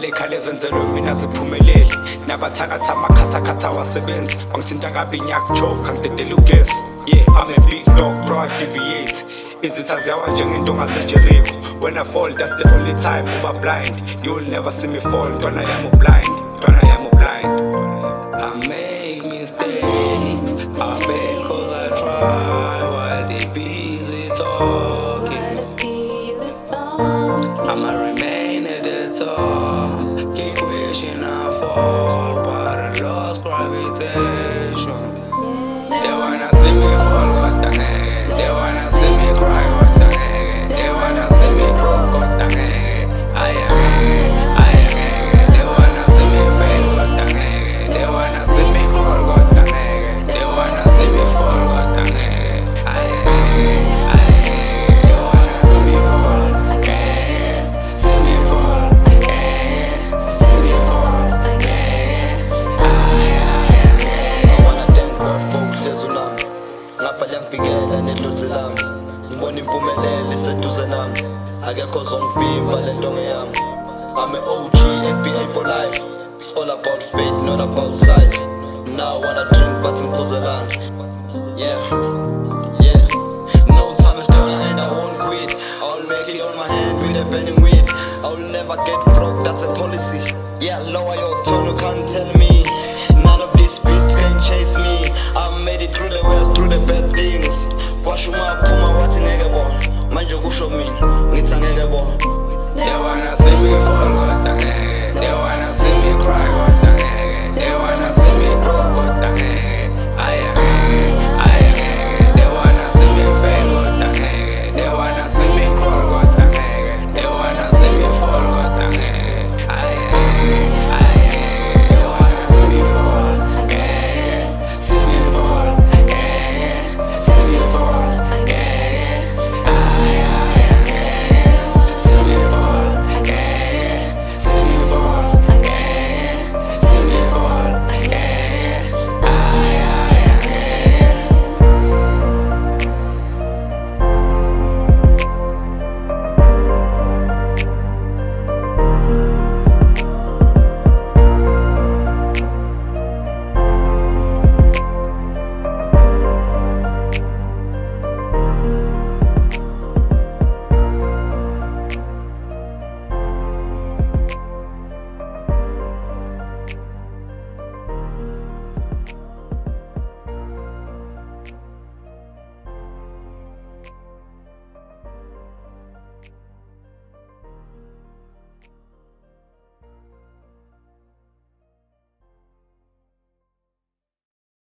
Ngale khale zenzelwe mina ziphumeleli nabathakatha amakhathakhatha wasebenzi bangithinta kabi ngiyakujoke angidedela ugesi. Yeah, I'm a big dog bro, I deviate. Izitha ziyawa njengento ongasejeriko. When I fall, that's the only time uba blind. You will never see me fall, ntwana yami blind, ntwana yami blind. I make mistakes, I fail cause I try while they busy talking. I'ma remain at the top, keep wishing I fall, but I lost gravitation. They wanna see me fall, what the heck? They wanna see me cry, what the heck? They wanna see me broke, what the heck? I am they wanna see me fail, what the heck? They wanna see me crawl, what the heck? They wanna see me fall, what the heck? I they wanna see me fall, see me fall, see me fall, I wanna thank God for uhlezi nami ngapha liyangivikela nedlozi lami ngibona impumelelo iseduze nami akekho zongivimba lento ngeyami. I'm an OG, NBA for life. It's all about faith, not about size. Now I wanna drink but ngiphuzelana. Yeah, yeah. No time is gonna end, I won't quit. I'll make it on my hand with a burning weed. I'll never get broke, that's a policy. Yeah, lower your tone, you can't tell me. None of these beasts can chase me. I made it through the